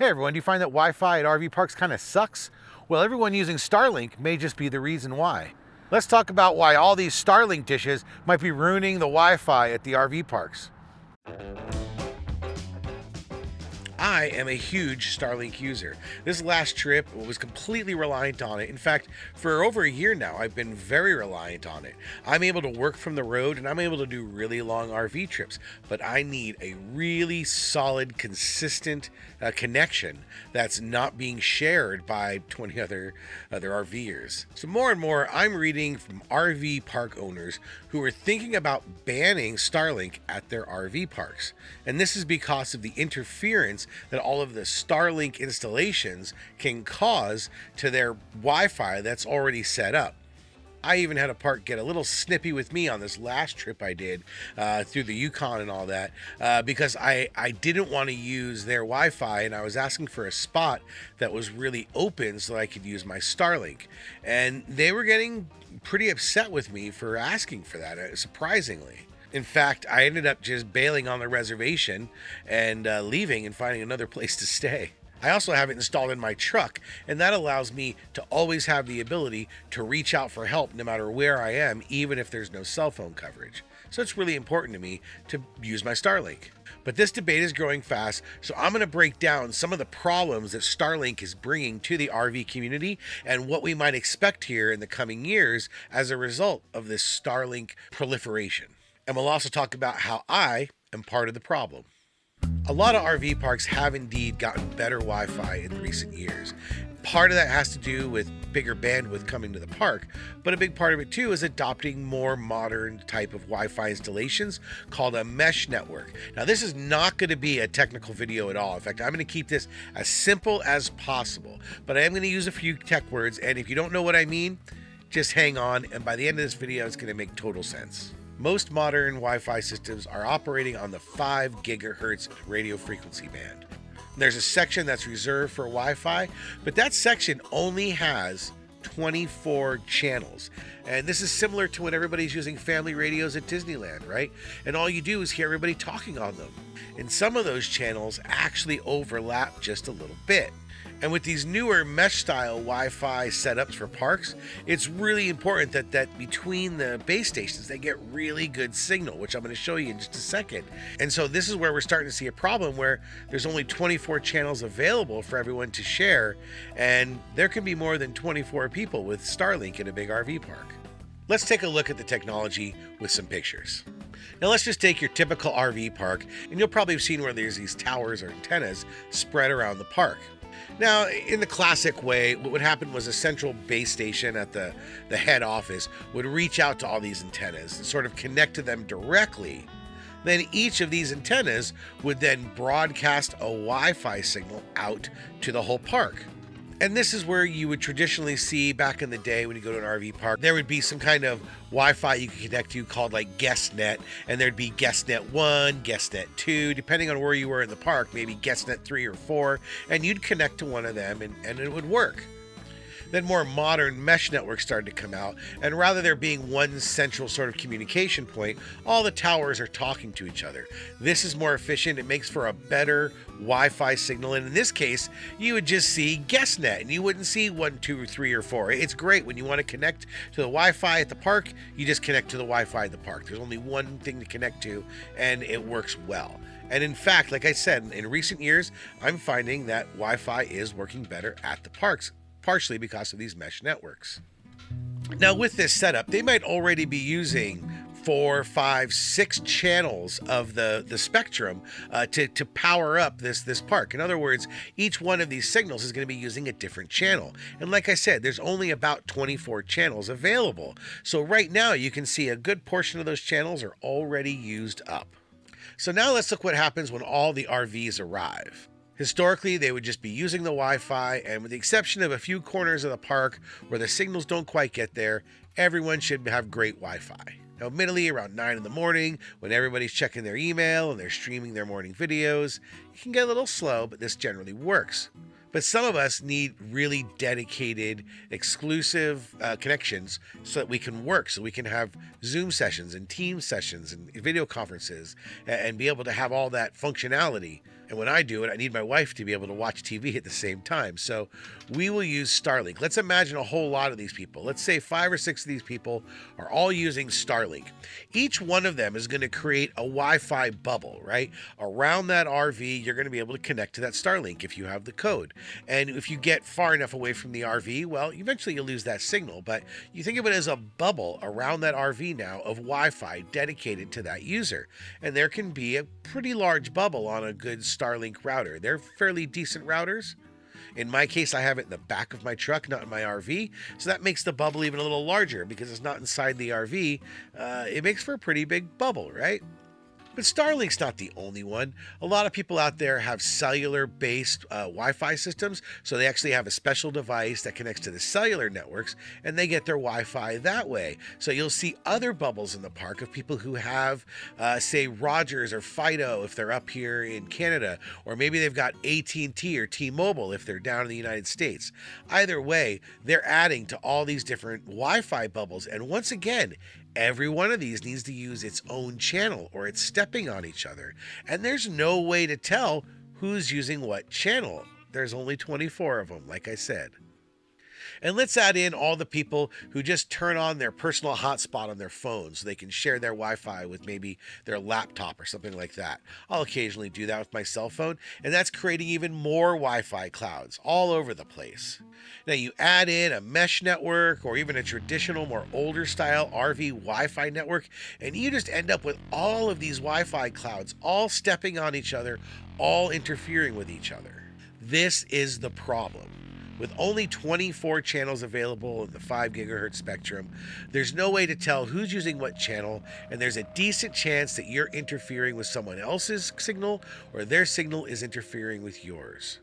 Hey everyone, do you find that Wi-Fi at RV parks kind of sucks? Well, everyone using Starlink may just be the reason why. Let's talk about why all these Starlink dishes might be ruining the Wi-Fi at the RV parks. I am a huge Starlink user. This last trip was completely reliant on it. In fact, for over a year now, I've been very reliant on it. I'm able to work from the road and I'm able to do really long RV trips, but I need a really solid, consistent connection that's not being shared by 20 other RVers. So more and more, I'm reading from RV park owners who are thinking about banning Starlink at their RV parks. And this is because of the interference that all of the Starlink installations can cause to their Wi-Fi that's already set up. I even had a park get a little snippy with me on this last trip I did through the Yukon and all that because I didn't want to use their Wi-Fi, and I was asking for a spot that was really open so I could use my Starlink. And they were getting pretty upset with me for asking for that, surprisingly. In fact, I ended up just bailing on the reservation and leaving and finding another place to stay. I also have it installed in my truck, and that allows me to always have the ability to reach out for help no matter where I am, even if there's no cell phone coverage. So it's really important to me to use my Starlink. But this debate is growing fast, so I'm going to break down some of the problems that Starlink is bringing to the RV community and what we might expect here in the coming years as a result of this Starlink proliferation. And we'll also talk about how I am part of the problem. A lot of RV parks have indeed gotten better Wi-Fi in recent years. Part of that has to do with bigger bandwidth coming to the park, but a big part of it too is adopting more modern type of Wi-Fi installations called a mesh network. Now, this is not going to be a technical video at all. In fact, I'm going to keep this as simple as possible, but I am going to use a few tech words, and if you don't know what I mean, just hang on, and by the end of this video, it's going to make total sense. Most modern Wi-Fi systems are operating on the 5 gigahertz radio frequency band. There's a section that's reserved for Wi-Fi, but that section only has 24 channels. And this is similar to when everybody's using family radios at Disneyland, right? And all you do is hear everybody talking on them. And some of those channels actually overlap just a little bit. And with these newer mesh-style Wi-Fi setups for parks, it's really important that between the base stations, they get really good signal, which I'm going to show you in just a second. And so this is where we're starting to see a problem where there's only 24 channels available for everyone to share, and there can be more than 24 people with Starlink in a big RV park. Let's take a look at the technology with some pictures. Now let's just take your typical RV park, and you'll probably have seen where there's these towers or antennas spread around the park. Now, in the classic way, what would happen was a central base station at the head office would reach out to all these antennas and sort of connect to them directly. Then each of these antennas would then broadcast a Wi-Fi signal out to the whole park. And this is where you would traditionally see back in the day when you go to an RV park, there would be some kind of Wi-Fi you could connect to called like GuestNet, and there'd be GuestNet 1, GuestNet 2, depending on where you were in the park, maybe GuestNet 3 or 4, and you'd connect to one of them and it would work. Then more modern mesh networks started to come out, and rather there being one central sort of communication point, all the towers are talking to each other. This is more efficient. It makes for a better Wi-Fi signal, and in this case, you would just see GuestNet, and you wouldn't see 1, 2, or 3, or 4. It's great when you want to connect to the Wi-Fi at the park, you just connect to the Wi-Fi at the park. There's only one thing to connect to, and it works well. And in fact, like I said, in recent years, I'm finding that Wi-Fi is working better at the parks, partially because of these mesh networks. Now with this setup, they might already be using 4, 5, 6 channels of the spectrum to power up this park. In other words, each one of these signals is going to be using a different channel. And like I said, there's only about 24 channels available. So right now you can see a good portion of those channels are already used up. So now let's look what happens when all the RVs arrive. Historically, they would just be using the Wi-Fi, and with the exception of a few corners of the park where the signals don't quite get there, everyone should have great Wi-Fi. Now, admittedly, around 9 in the morning, when everybody's checking their email and they're streaming their morning videos, it can get a little slow, but this generally works. But some of us need really dedicated, exclusive connections so that we can work, so we can have Zoom sessions and team sessions and video conferences and be able to have all that functionality. And when I do it, I need my wife to be able to watch TV at the same time. So we will use Starlink. Let's imagine a whole lot of these people. Let's say 5 or 6 of these people are all using Starlink. Each one of them is going to create a Wi-Fi bubble, right? Around that RV, you're going to be able to connect to that Starlink if you have the code. And if you get far enough away from the RV, well, eventually you'll lose that signal. But you think of it as a bubble around that RV now of Wi-Fi dedicated to that user. And there can be a pretty large bubble on a good Starlink router. They're fairly decent routers. In my case, I have it in the back of my truck, not in my RV. So that makes the bubble even a little larger because it's not inside the RV. It makes for a pretty big bubble, right? But Starlink's not the only one. A lot of people out there have cellular-based Wi-Fi systems, so they actually have a special device that connects to the cellular networks, and they get their Wi-Fi that way. So you'll see other bubbles in the park of people who have, say, Rogers or Fido if they're up here in Canada, or maybe they've got AT&T or T-Mobile if they're down in the United States. Either way, they're adding to all these different Wi-Fi bubbles, and once again, every one of these needs to use its own channel or it's stepping on each other. And there's no way to tell who's using what channel. There's only 24 of them, like I said. And let's add in all the people who just turn on their personal hotspot on their phone so they can share their Wi-Fi with maybe their laptop or something like that. I'll occasionally do that with my cell phone, and that's creating even more Wi-Fi clouds all over the place. Now you add in a mesh network or even a traditional, more older style RV Wi-Fi network, and you just end up with all of these Wi-Fi clouds all stepping on each other, all interfering with each other. This is the problem. With only 24 channels available in the 5 gigahertz spectrum, there's no way to tell who's using what channel, and there's a decent chance that you're interfering with someone else's signal or their signal is interfering with yours.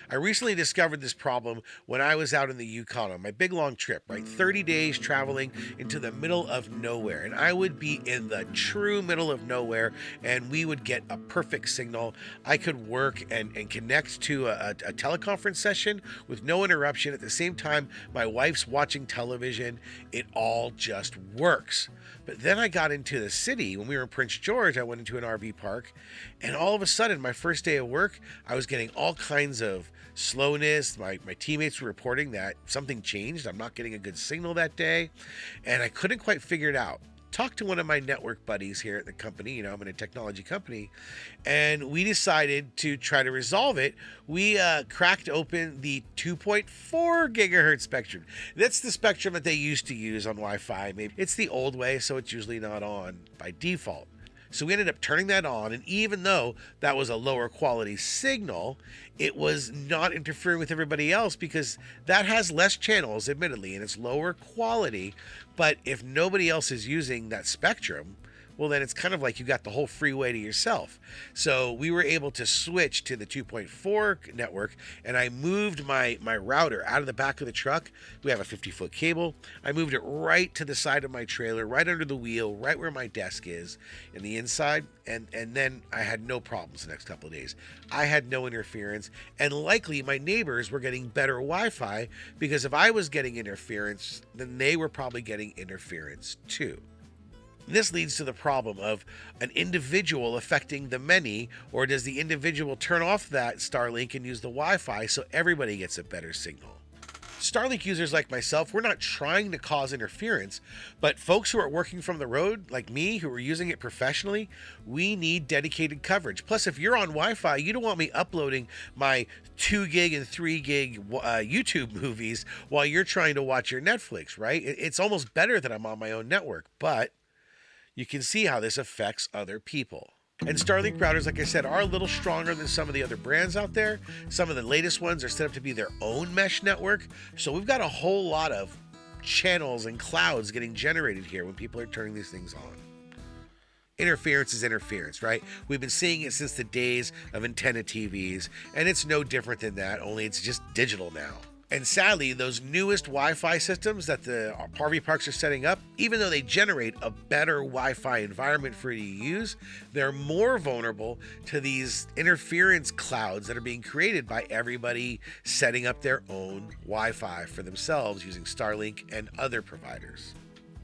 I recently discovered this problem when I was out in the Yukon on my big long trip, right? 30 days traveling into the middle of nowhere. And I would be in the true middle of nowhere and we would get a perfect signal. I could work and connect to a teleconference session with no interruption. At the same time, my wife's watching television. It all just works. But then I got into the city. When we were in Prince George, I went into an RV park. And all of a sudden, my first day of work, I was getting all kinds of slowness. My teammates were reporting that something changed. I'm not getting a good signal that day. And I couldn't quite figure it out. Talked to one of my network buddies here at the company. You know, I'm in a technology company. And we decided to try to resolve it. We cracked open the 2.4 gigahertz spectrum. That's the spectrum that they used to use on Wi-Fi. Maybe it's the old way, so it's usually not on by default. So we ended up turning that on, and even though that was a lower quality signal, it was not interfering with everybody else because that has less channels, admittedly, and it's lower quality. But if nobody else is using that spectrum, well, then it's kind of like you got the whole freeway to yourself. So we were able to switch to the 2.4 network, and I moved my router out of the back of the truck. We have a 50-foot cable. I moved it right to the side of my trailer, right under the wheel, right where my desk is in the inside, and then I had no problems the next couple of days. I had no interference, and likely my neighbors were getting better Wi-Fi because if I was getting interference, then they were probably getting interference too. This leads to the problem of an individual affecting the many, or does the individual turn off that Starlink and use the Wi-Fi so everybody gets a better signal? Starlink users like myself, we're not trying to cause interference, but folks who are working from the road, like me, who are using it professionally, we need dedicated coverage. Plus, if you're on Wi-Fi, you don't want me uploading my 2 gig and 3 gig YouTube movies while you're trying to watch your Netflix, right? It's almost better that I'm on my own network, but you can see how this affects other people. And Starlink routers, like I said, are a little stronger than some of the other brands out there. Some of the latest ones are set up to be their own mesh network. So we've got a whole lot of channels and clouds getting generated here when people are turning these things on. Interference is interference, right? We've been seeing it since the days of antenna TVs, and it's no different than that, only it's just digital now. And sadly, those newest Wi-Fi systems that the RV parks are setting up, even though they generate a better Wi-Fi environment for you to use, they're more vulnerable to these interference clouds that are being created by everybody setting up their own Wi-Fi for themselves using Starlink and other providers.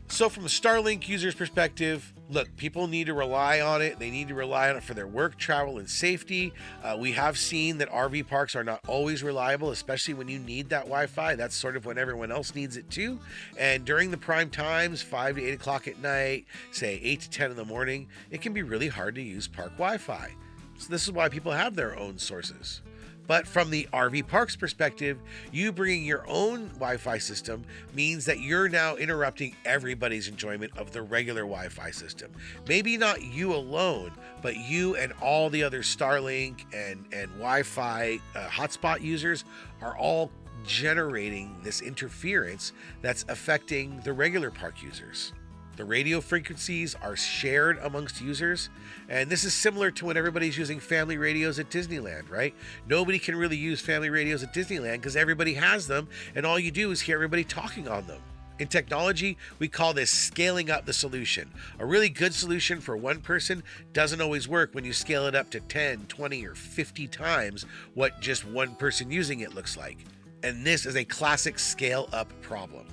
So, from a Starlink user's perspective, look, people need to rely on it. They need to rely on it for their work, travel, and safety. We have seen that RV parks are not always reliable, especially when you need that Wi Fi. That's sort of when everyone else needs it too. And during the prime times, 5 to 8 o'clock at night, say 8 to 10 in the morning, it can be really hard to use park Wi Fi. So, this is why people have their own sources. But from the RV park's perspective, you bringing your own Wi-Fi system means that you're now interrupting everybody's enjoyment of the regular Wi-Fi system. Maybe not you alone, but you and all the other Starlink and Wi-Fi hotspot users are all generating this interference that's affecting the regular park users. The radio frequencies are shared amongst users, and this is similar to when everybody's using family radios at Disneyland, right? Nobody can really use family radios at Disneyland because everybody has them, and all you do is hear everybody talking on them. In technology, we call this scaling up the solution. A really good solution for one person doesn't always work when you scale it up to 10, 20, or 50 times what just one person using it looks like. And this is a classic scale up problem.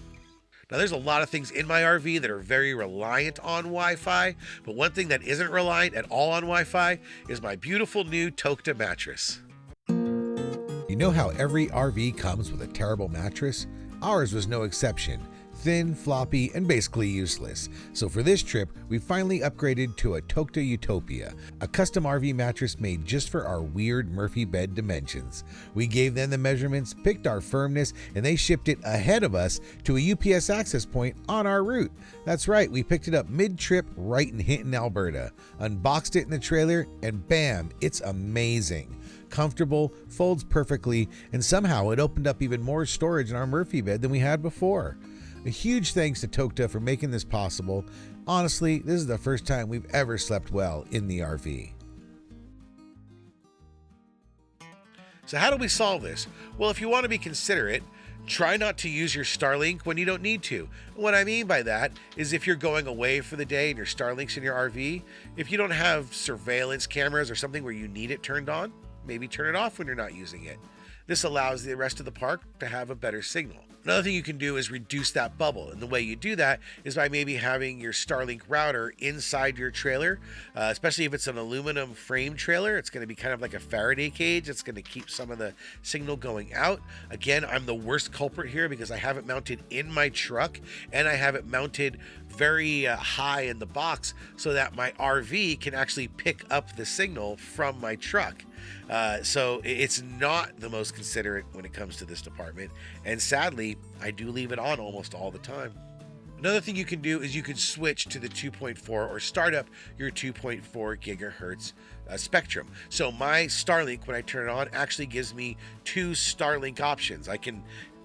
Now, there's a lot of things in my RV that are very reliant on Wi-Fi, but one thing that isn't reliant at all on Wi-Fi is my beautiful new Toka mattress. You know how every RV comes with a terrible mattress? Ours was no exception. Thin, floppy, and basically useless. So for this trip, we finally upgraded to a Toka Utopia, a custom RV mattress made just for our weird Murphy bed dimensions. We gave them the measurements, picked our firmness, and they shipped it ahead of us to a UPS access point on our route. That's right, we picked it up mid-trip right in Hinton, Alberta, unboxed it in the trailer, and bam, it's amazing. Comfortable, folds perfectly, and somehow it opened up even more storage in our Murphy bed than we had before. A huge thanks to Toka for making this possible. Honestly, this is the first time we've ever slept well in the RV. So how do we solve this? Well, if you want to be considerate, try not to use your Starlink when you don't need to. What I mean by that is if you're going away for the day and your Starlink's in your RV, if you don't have surveillance cameras or something where you need it turned on, maybe turn it off when you're not using it. This allows the rest of the park to have a better signal. Another thing you can do is reduce that bubble. And the way you do that is by maybe having your Starlink router inside your trailer, especially if it's an aluminum frame trailer. It's going to be kind of like a Faraday cage. It's going to keep some of the signal going out. Again, I'm the worst culprit here because I have it mounted in my truck and I have it mounted very high in the box so that my RV can actually pick up the signal from my truck. So it's not the most considerate when it comes to this department. And sadly, I do leave it on almost all the time. Another thing you can do is you can switch to the 2.4 or start up your 2.4 gigahertz spectrum. So my Starlink, when I turn it on, actually gives me two Starlink options. I can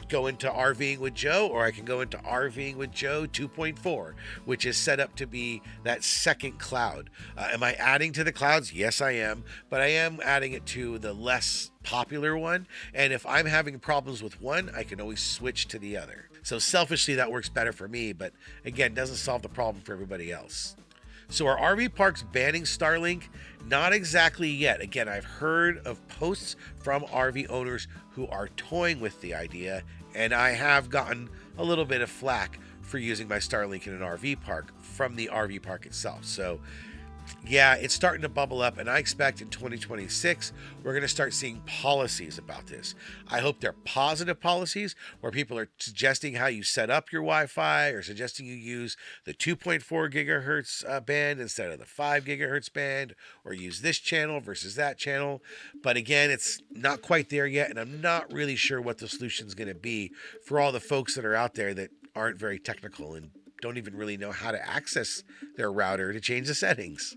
go into RVing with Joe, or I can go into RVing with Joe 2.4, which is set up to be that second cloud. Am I adding to the clouds? Yes, I am, but I am adding it to the less popular one. And if I'm having problems with one, I can always switch to the other. So selfishly, that works better for me, but again, doesn't solve the problem for everybody else. So are RV parks banning Starlink? Not exactly yet. Again, I've heard of posts from RV owners who are toying with the idea, and I have gotten a little bit of flack for using my Starlink in an RV park from the RV park itself. So yeah, it's starting to bubble up, and I expect in 2026 we're going to start seeing policies about this. I hope they're positive policies where people are suggesting how you set up your Wi-Fi or suggesting you use the 2.4 gigahertz band instead of the 5 gigahertz band, or use this channel versus that channel. But again, it's not quite there yet, and I'm not really sure what the solution is going to be for all the folks that are out there that aren't very technical and don't even really know how to access their router to change the settings.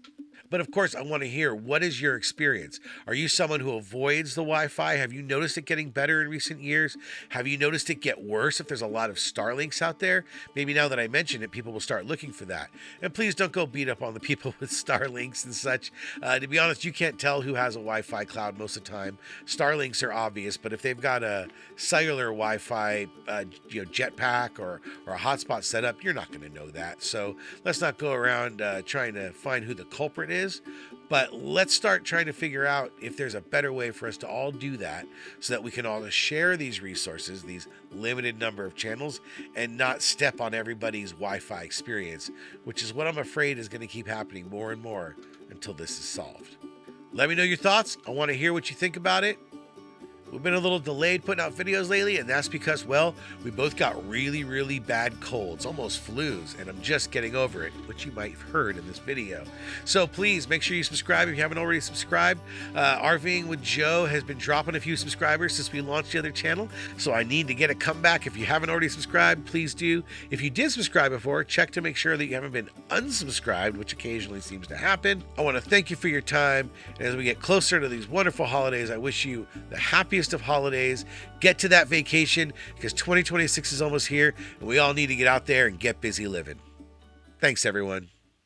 But of course, I want to hear, what is your experience? Are you someone who avoids the Wi-Fi? Have you noticed it getting better in recent years? Have you noticed it get worse if there's a lot of Starlinks out there? Maybe now that I mention it, people will start looking for that. And please don't go beat up on the people with Starlinks and such. To be honest, you can't tell who has a Wi-Fi cloud most of the time. Starlinks are obvious, but if they've got a cellular Wi-Fi jetpack or a hotspot set up, you're not going to know that. So let's not go around trying to find who the culprit is. is. But let's start trying to figure out if there's a better way for us to all do that so that we can all share these resources, these limited number of channels, and not step on everybody's Wi-Fi experience, which is what I'm afraid is going to keep happening more and more until this is solved. Let me know your thoughts. I want to hear what you think about it. We've been a little delayed putting out videos lately, and that's because, well, we both got really, really bad colds, almost flus, and I'm just getting over it, which you might have heard in this video. So please make sure you subscribe if you haven't already subscribed. RVing with Joe has been dropping a few subscribers since we launched the other channel, so I need to get a comeback. If you haven't already subscribed, please do. If you did subscribe before, check to make sure that you haven't been unsubscribed, which occasionally seems to happen. I want to thank you for your time, and as we get closer to these wonderful holidays, I wish you the happiest of holidays. Get to that vacation because 2026 is almost here and we all need to get out there and get busy living. Thanks, everyone.